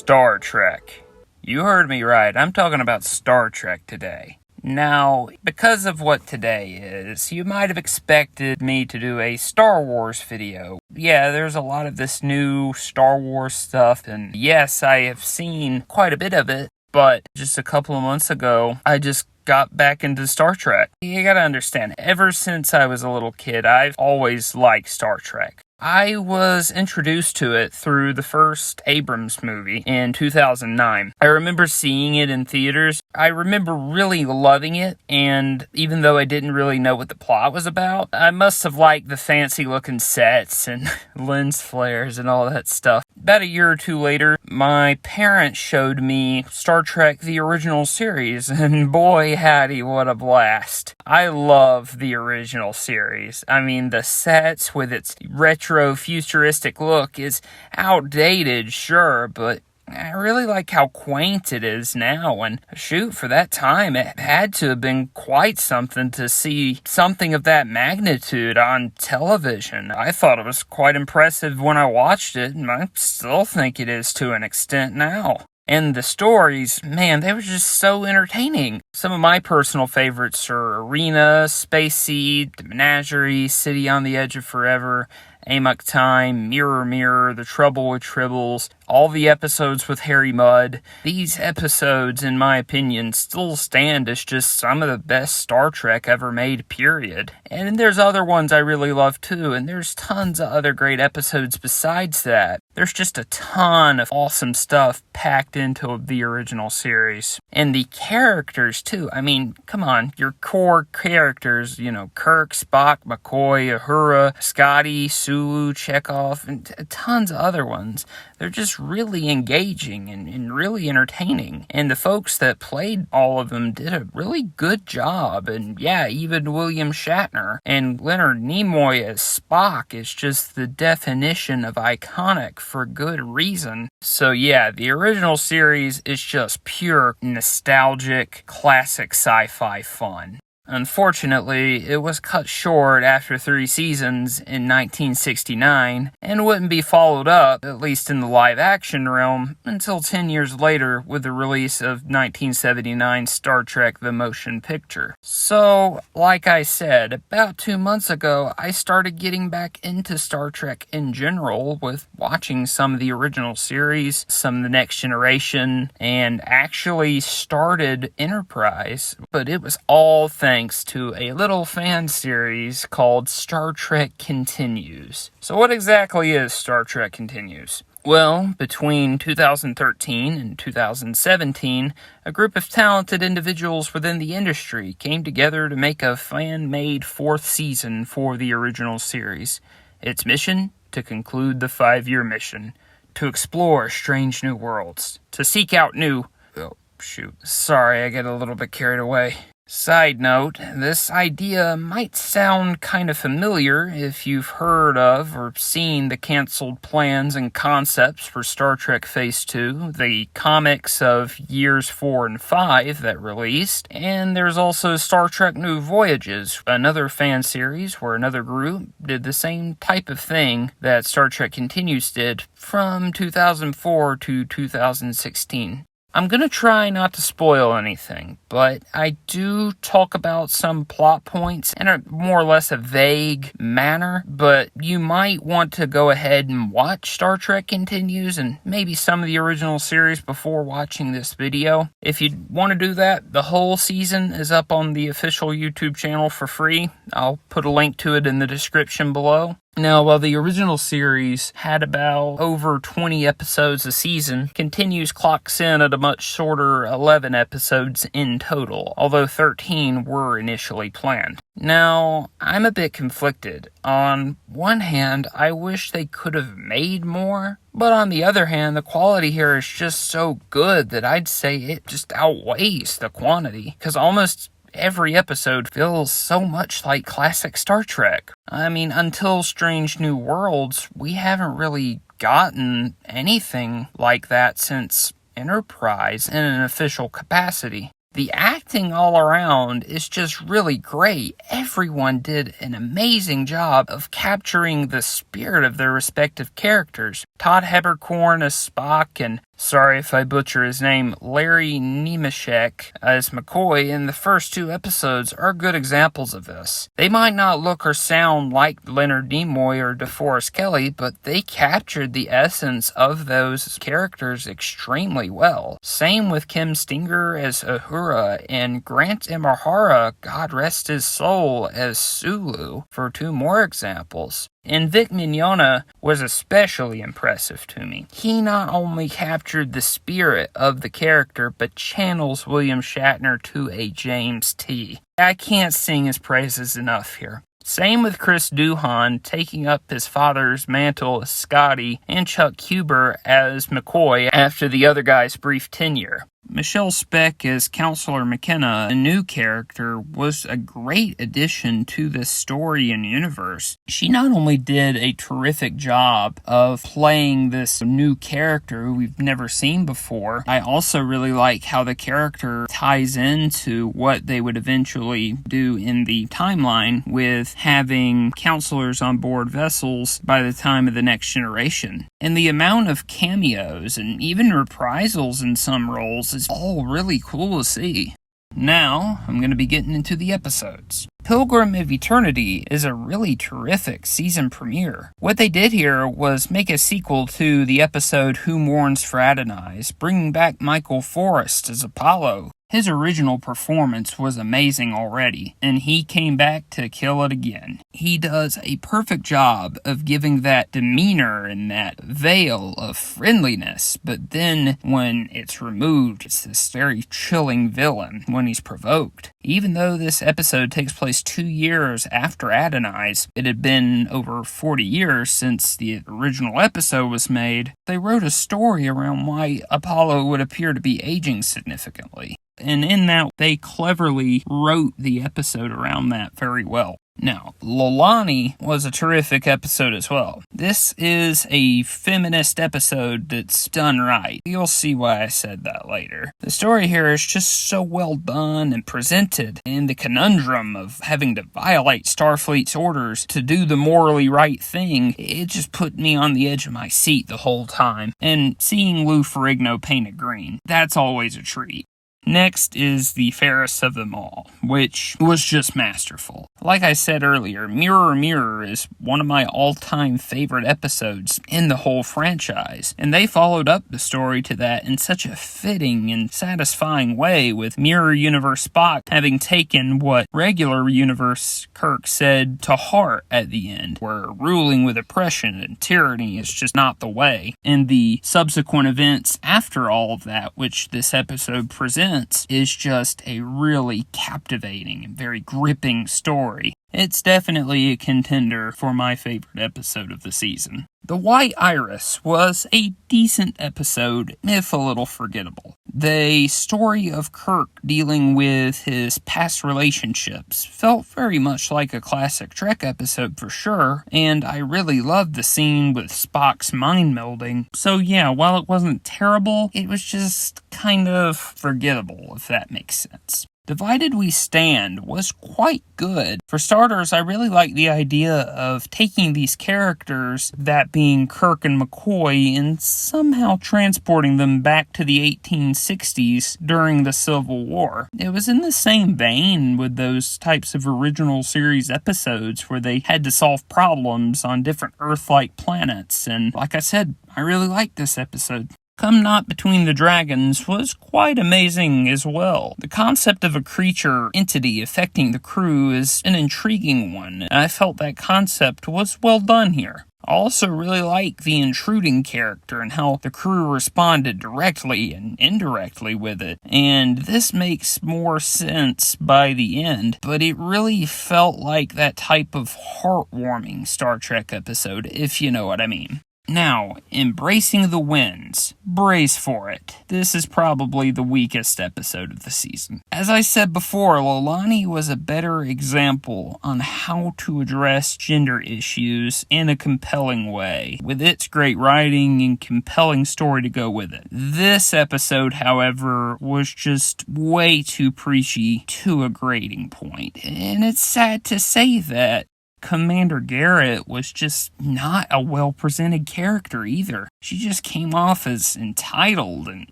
Star Trek. You heard me right, I'm talking about Star Trek today. Now, because of what today is, you might have expected me to do a Star Wars video. Yeah, there's a lot of this new Star Wars stuff, and yes, I have seen quite a bit of it, but just a couple of months ago, I just got back into Star Trek. You gotta understand, ever since I was a little kid, I've always liked Star Trek. I was introduced to it through the first Abrams movie in 2009. I remember seeing it in theaters. I remember really loving it, and even though I didn't really know what the plot was about, I must have liked the fancy looking sets and lens flares and all that stuff. About a year or two later, my parents showed me Star Trek the original series, and boy howdy, what a blast. I love the original series. I mean, the sets with its retro futuristic look is outdated, sure, but I really like how quaint it is now, and shoot, for that time, it had to have been quite something to see something of that magnitude on television. I thought it was quite impressive when I watched it, and I still think it is to an extent now. And the stories, man, they were just so entertaining. Some of my personal favorites are Arena, Space Seed, The Menagerie, City on the Edge of Forever, Amok Time, Mirror Mirror, The Trouble with Tribbles, all the episodes with Harry Mudd. These episodes, in my opinion, still stand as just some of the best Star Trek ever made, period. And there's other ones I really love too, and there's tons of other great episodes besides that. There's just a ton of awesome stuff packed into the original series. And the characters too. I mean, come on, your core characters, Kirk, Spock, McCoy, Uhura, Scotty, Sulu, Chekhov, and tons of other ones. They're just really engaging and really entertaining. And the folks that played all of them did a really good job. And yeah, even William Shatner and Leonard Nimoy as Spock is just the definition of iconic for good reason. So yeah, the original series is just pure nostalgic, classic sci-fi fun. Unfortunately, it was cut short after 3 seasons in 1969 and wouldn't be followed up, at least in the live-action realm, until 10 years later with the release of 1979 Star Trek The Motion Picture. So, like I said, about 2 months ago, I started getting back into Star Trek in general with watching some of the original series, some of the Next Generation, and actually started Enterprise, but it was all thanks to a little fan series called Star Trek Continues. So what exactly is Star Trek Continues? Well, between 2013 and 2017, a group of talented individuals within the industry came together to make a fan-made 4th season for the original series. Its mission? To conclude the 5-year mission. To explore strange new worlds. To seek out new... Oh, shoot. Sorry, I get a little bit carried away. Side note, this idea might sound kind of familiar if you've heard of or seen the canceled plans and concepts for Star Trek Phase 2, the comics of years 4 and 5 that released, and there's also Star Trek New Voyages, another fan series where another group did the same type of thing that Star Trek Continues did from 2004 to 2016. I'm gonna try not to spoil anything, but I do talk about some plot points in a more or less a vague manner, but you might want to go ahead and watch Star Trek Continues and maybe some of the original series before watching this video. If you want to do that, the whole season is up on the official YouTube channel for free. I'll put a link to it in the description below. Now, while the original series had about over 20 episodes a season, Continues clocks in at a much shorter 11 episodes in total, although 13 were initially planned. Now, I'm a bit conflicted. On one hand, I wish they could have made more, but on the other hand, the quality here is just so good that I'd say it just outweighs the quantity, because almost every episode feels so much like classic Star Trek. I mean, until Strange New Worlds, we haven't really gotten anything like that since Enterprise in an official capacity. The acting all around is just really great. Everyone did an amazing job of capturing the spirit of their respective characters. Todd Heberkorn as Spock and sorry if I butcher his name, Larry Nemeshek as McCoy in the first 2 episodes are good examples of this. They might not look or sound like Leonard Nimoy or DeForest Kelley, but they captured the essence of those characters extremely well. Same with Kim Stinger as Uhura and Grant Imahara, God rest his soul, as Sulu, for 2 more examples. And Vic Mignogna was especially impressive to me. He not only captured the spirit of the character, but channels William Shatner to a James T. I can't sing his praises enough here. Same with Chris Duhon taking up his father's mantle as Scotty, and Chuck Huber as McCoy after the other guy's brief tenure. Michelle Speck as Counselor McKenna, a new character, was a great addition to this story and universe. She not only did a terrific job of playing this new character who we've never seen before, I also really like how the character ties into what they would eventually do in the timeline with having counselors on board vessels by the time of the Next Generation. And the amount of cameos and even reprisals in some roles is all really cool to see. Now, I'm going to be getting into the episodes. Pilgrim of Eternity is a really terrific season premiere. What they did here was make a sequel to the episode Who Mourns for Adonais, bringing back Michael Forrest as Apollo. His original performance was amazing already, and he came back to kill it again. He does a perfect job of giving that demeanor and that veil of friendliness, but then when it's removed, it's this very chilling villain when he's provoked. Even though this episode takes place 2 years after Adonais, it had been over 40 years since the original episode was made, they wrote a story around why Apollo would appear to be aging significantly. And in that, they cleverly wrote the episode around that very well. Now, Lolani was a terrific episode as well. This is a feminist episode that's done right. You'll see why I said that later. The story here is just so well done and presented, and the conundrum of having to violate Starfleet's orders to do the morally right thing, it just put me on the edge of my seat the whole time. And seeing Lou Ferrigno painted green, that's always a treat. Next is the fairest of them all, which was just masterful. Like I said earlier, Mirror Mirror is one of my all-time favorite episodes in the whole franchise, and they followed up the story to that in such a fitting and satisfying way, with Mirror Universe Spock having taken what regular universe Kirk said to heart at the end, where ruling with oppression and tyranny is just not the way, and the subsequent events after all of that, which this episode presents, is just a really captivating and very gripping story. It's definitely a contender for my favorite episode of the season. The White Iris was a decent episode, if a little forgettable. The story of Kirk dealing with his past relationships felt very much like a classic Trek episode for sure, and I really loved the scene with Spock's mind melding. So yeah, while it wasn't terrible, it was just kind of forgettable, if that makes sense. Divided We Stand was quite good. For starters, I really like the idea of taking these characters, that being Kirk and McCoy, and somehow transporting them back to the 1860s during the Civil War. It was in the same vein with those types of original series episodes where they had to solve problems on different Earth-like planets, and like I said, I really liked this episode. Come Not Between the Dragons was quite amazing as well. The concept of a creature entity affecting the crew is an intriguing one, and I felt that concept was well done here. I also really like the intruding character and how the crew responded directly and indirectly with it, and this makes more sense by the end, but it really felt like that type of heartwarming Star Trek episode, if you know what I mean. Now, Embracing the Winds. Brace for it. This is probably the weakest episode of the season. As I said before, Lolani was a better example on how to address gender issues in a compelling way, with its great writing and compelling story to go with it. This episode, however, was just way too preachy to a grating point, and it's sad to say that. Commander Garrett was just not a well-presented character either. She just came off as entitled and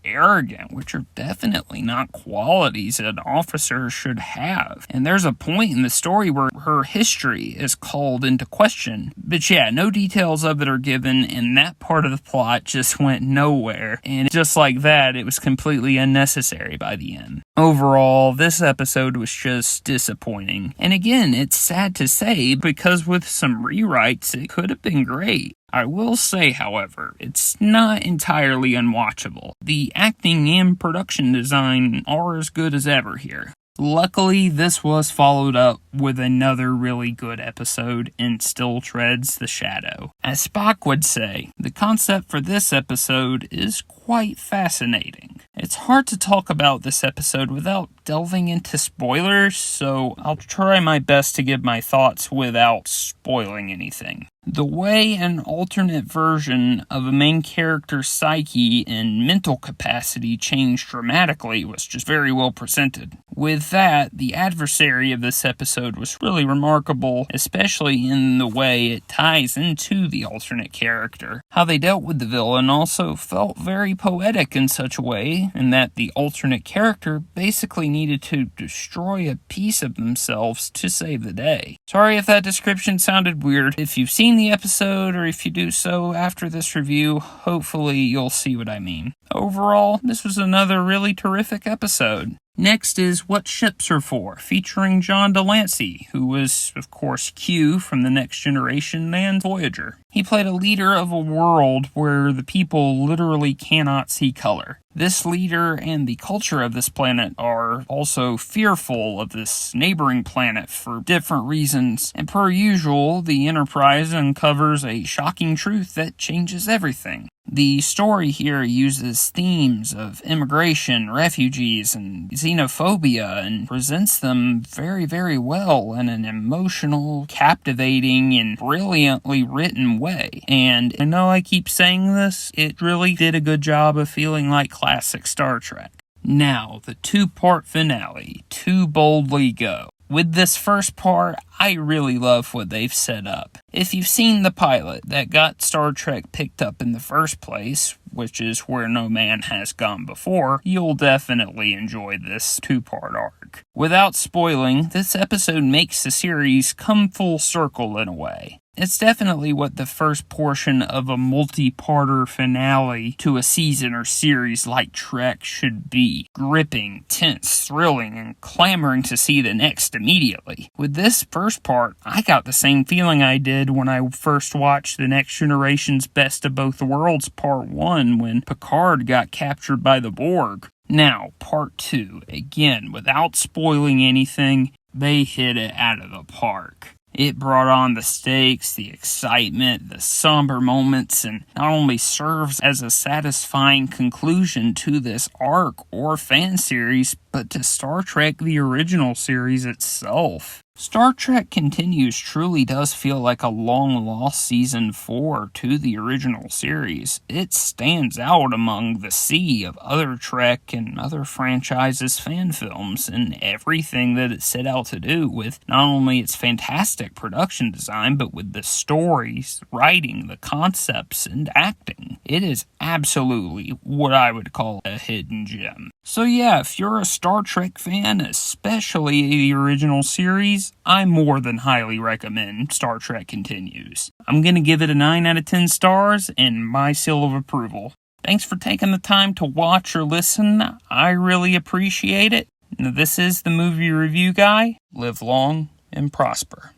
arrogant, which are definitely not qualities an officer should have. And there's a point in the story where her history is called into question. But yeah, no details of it are given, and that part of the plot just went nowhere. And just like that, it was completely unnecessary by the end. Overall, this episode was just disappointing. And again, it's sad to say, because with some rewrites, it could have been great. I will say, however, it's not entirely unwatchable. The acting and production design are as good as ever here. Luckily, this was followed up with another really good episode in Still Treads the Shadow. As Spock would say, the concept for this episode is quite fascinating. It's hard to talk about this episode without delving into spoilers, so I'll try my best to give my thoughts without spoiling anything. The way an alternate version of a main character's psyche and mental capacity changed dramatically was just very well presented. With that, the adversary of this episode was really remarkable, especially in the way it ties into the alternate character. How they dealt with the villain also felt very poetic in such a way, in that the alternate character basically needed to destroy a piece of themselves to save the day. Sorry if that description sounded weird. If you've seen the episode, or if you do so after this review, hopefully you'll see what I mean. Overall, this was another really terrific episode. Next is What Ships Are For, featuring John Delancey, who was, of course, Q from The Next Generation and Voyager. He played a leader of a world where the people literally cannot see color. This leader and the culture of this planet are also fearful of this neighboring planet for different reasons, and per usual, the Enterprise uncovers a shocking truth that changes everything. The story here uses themes of immigration, refugees, and xenophobia, and presents them very, very well in an emotional, captivating, and brilliantly written way. And I know I keep saying this, it really did a good job of feeling like classic Star Trek. Now, the two-part finale, To Boldly Go. With this first part, I really love what they've set up. If you've seen the pilot that got Star Trek picked up in the first place, which is Where No Man Has Gone Before, you'll definitely enjoy this two-part arc. Without spoiling, this episode makes the series come full circle in a way. It's definitely what the first portion of a multi-parter finale to a season or series like Trek should be. Gripping, tense, thrilling, and clamoring to see the next immediately. With this first part, I got the same feeling I did when I first watched The Next Generation's Best of Both Worlds Part 1 when Picard got captured by the Borg. Now, Part 2, again, without spoiling anything, they hit it out of the park. It brought on the stakes, the excitement, the somber moments, and not only serves as a satisfying conclusion to this arc or fan series, but to Star Trek the original series itself. Star Trek Continues truly does feel like a long-lost Season 4 to the original series. It stands out among the sea of other Trek and other franchises' fan films in everything that it set out to do, with not only its fantastic production design, but with the stories, writing, the concepts, and acting. It is absolutely what I would call a hidden gem. So yeah, if you're a Star Trek fan, especially the original series, I more than highly recommend Star Trek Continues. I'm going to give it a 9 out of 10 stars and my seal of approval. Thanks for taking the time to watch or listen. I really appreciate it. Now, this is the Movie Review Guy. Live long and prosper.